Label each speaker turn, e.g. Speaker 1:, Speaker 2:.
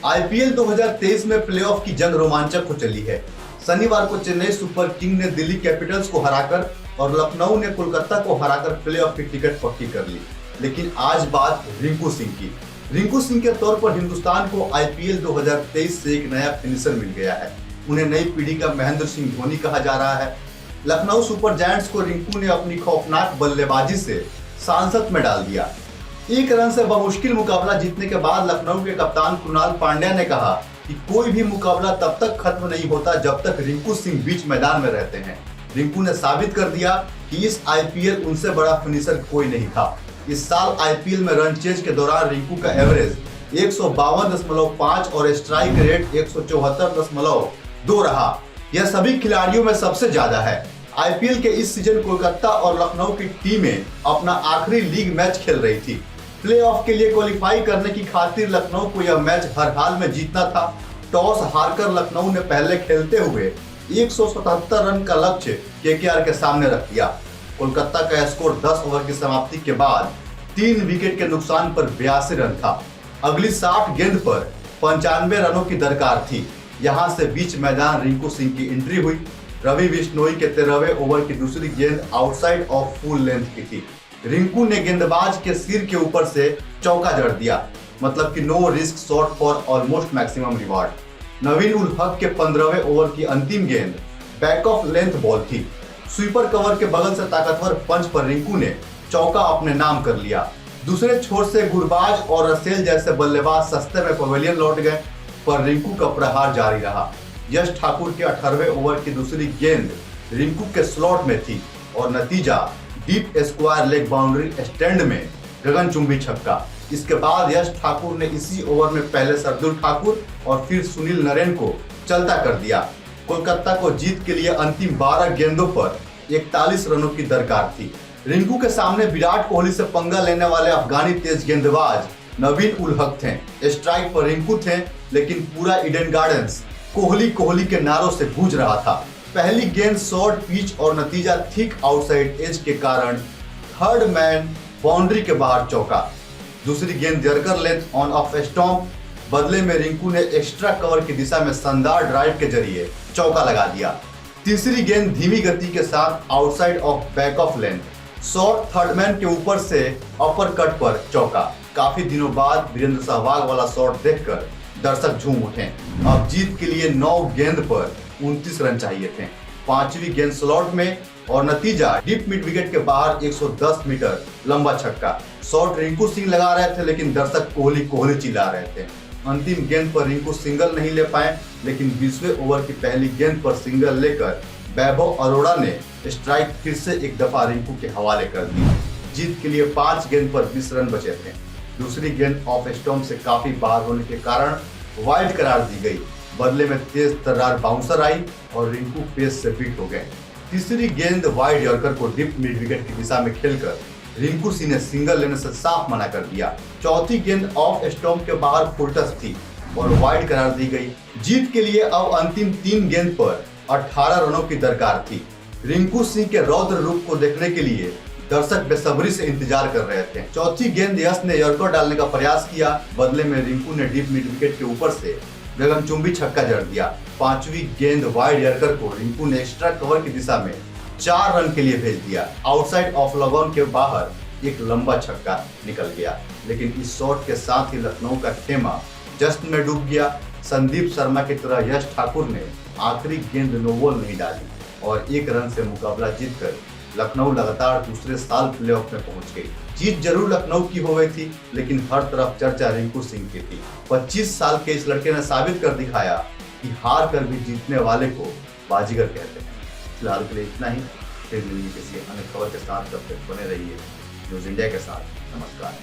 Speaker 1: IPL 2023 में playoff की जंग रोमांचक हो चली है। शनिवार को चेन्नई सुपर किंग ने दिल्ली कैपिटल्स को हराकर और लखनऊ ने कोलकाता को हराकर प्लेऑफ की टिकट पक्की कर ली। लेकिन आज बात रिंकू सिंह की। रिंकू सिंह के तौर पर हिंदुस्तान को आईपीएल 2023 से एक नया फिनिशर मिल गया है। उन्हें नई पीढ़ी का महेंद्र सिंह धोनी कहा जा रहा है। लखनऊ सुपर जायंट्स को रिंकू ने अपनी खौफनाक बल्लेबाजी से सांसद में डाल दिया। एक रन से बमुश्किल मुकाबला जीतने के बाद लखनऊ के कप्तान कृणाल पांड्या ने कहा कि कोई भी मुकाबला तब तक खत्म नहीं होता जब तक रिंकू सिंह बीच मैदान में रहते हैं। रिंकू ने साबित कर दिया कि इस आईपीएल उनसे बड़ा फिनिशर कोई नहीं था। इस साल आईपीएल में रन चेज के दौरान रिंकू का एवरेज 152.5 और स्ट्राइक रेट 174.2 रहा। यह सभी खिलाड़ियों में सबसे ज्यादा है। आईपीएल के इस सीजन कोलकाता और लखनऊ की टीमें अपना आखिरी लीग मैच खेल रही थी। प्लेऑफ के लिए क्वालिफाई करने की खातिर लखनऊ को यह मैच हर हाल में जीतना था। टॉस हारकर लखनऊ ने पहले खेलते हुए 177 रन का लक्ष्य केकेआर के सामने रख दिया। कोलकाता का स्कोर 10 ओवर की समाप्ति के बाद 3 विकेट के नुकसान पर 82 रन था। अगली 60 गेंद पर 95 रनों की दरकार थी। यहां से बीच मैदान रिंकू सिंह की एंट्री हुई। रवि बिश्नोई के 13वें ओवर की दूसरी गेंद आउटसाइड ऑफ फुल लेंथ की थी। रिंकू ने गेंदबाज के सिर के ऊपर से चौका जड़ दिया, मतलब कि no risk shot for almost maximum reward. Naveen ul Haq के 15वें ओवर की अंतिम गेंद बैक ऑफ लेंथ बॉल थी। स्वीपर कवर के बगल से ताकतवर पंच पर रिंकू ने चौका अपने नाम कर लिया। दूसरे छोर से गुरबाज और रसेल जैसे बल्लेबाज सस्ते में पवेलियन लौट गए, पर रिंकू का प्रहार जारी रहा। यश ठाकुर के 18वें ओवर की दूसरी गेंद रिंकू के स्लॉट में थी और नतीजा deep square leg boundary stand में गगनचुंबी छक्का। इसके बाद यश ठाकुर ने इसी ओवर में पहले सरदुल ठाकुर और फिर सुनील नरेन को चलता कर दिया। कोलकाता को जीत के लिए अंतिम 12 गेंदों पर 41 रनों की दरकार थी। रिंकू के सामने विराट कोहली से पंगा लेने वाले अफगानी तेज गेंदबाज नवीन उल हक थे। स्ट्राइक पर रिंकू थे, लेकिन पूरा ईडन गार्डन्स कोहली कोहली के नारों से गूंज रहा था। पहली गेंद शॉर्ट पिच और नतीजा थिक आउटसाइड एज के कारण थर्ड मैन बाउंड्री के बाहर चौका। दूसरी गेंद yorker length on off stomp. बदले में रिंकू ने एक्स्ट्रा कवर की दिशा में शानदार ड्राइव के जरिए चौका लगा दिया। तीसरी गेंद धीमी गति के साथ outside of back of length short third man के ऊपर से अपर कट पर चौका। काफी दिनों बाद वीरेंद्र सहवाग वाला शॉट देखकर दर्शक झूम उठे। अब जीत के लिए 9 गेंद पर 29 रन चाहिए थे। 5वीं गेंद स्लॉट में और नतीजा डीप मिड विकेट के बाहर 110 मीटर लंबा छक्का। शॉट रिंकू सिंह लगा रहे थे, लेकिन दर्शक कोहली कोहली चिल्ला रहे थे। अंतिम गेंद पर रिंकू सिंगल नहीं ले पाए, लेकिन 20वें ओवर की पहली गेंद पर सिंगल लेकर वैभव अरोड़ा ने स्ट्राइक फिर से एक दफा रिंकू के हवाले कर दी। जीत के लिए 5 गेंद पर 20 रन बचे थे। दूसरी गेंद ऑफ स्टॉम्प से काफी बाहर होने के कारण वाइड करार दी गई। बदले में तेज तर्रार बाउंसर आई और रिंकू पेस से बीट हो गए। तीसरी गेंद वाइड यॉर्कर को डीप मिड विकेट की दिशा में खेलकर रिंकू सिंह ने सिंगल लेने से साफ मना कर दिया। चौथी गेंद ऑफ स्टॉम्प के बाहर फुलटस थी और वाइड करार दी गई। जीत के लिए अब अंतिम 3 गेंद पर 18 रनों की दरकार थी। रिंकू सिंह के रौद्र रूप को देखने के लिए दर्शक बेसब्री से इंतजार कर रहे थे। चौथी गेंद यश ने यॉर्कर डालने का प्रयास किया। बदले में रिंकू ने डीप मिड विकेट के ऊपर से गगनचुंबी छक्का जड़ दिया। 5वीं गेंद वाइड यॉर्कर को रिंकू ने एक्स्ट्रा कवर की दिशा में 4 रन के लिए भेज दिया। आउटसाइड ऑफ लगॉन के बाहर एक लंबा छक्का निकल गया, लेकिन इस शॉट के साथ ही लखनऊ का खेमा जश्न में डूब गया। संदीप शर्मा की तरह यश ठाकुर ने आखिरी गेंद नो बॉल नहीं डाली और 1 रन से मुकाबला जीतकर लखनऊ लगातार दूसरे साल प्लेऑफ में पहुंच गई। जीत जरूर लखनऊ की हो गई थी, लेकिन हर तरफ चर्चा रिंकू सिंह की थी। 25 साल के इस लड़के ने साबित कर दिखाया कि हार कर भी जीतने वाले को बाजीगर कहते हैं। फिलहाल के लिए इतना ही। फिर मिलेंगे किसी अन्य खबर के साथ। तब तक बने रहिए न्यूज़ इंडिया के साथ। नमस्कार।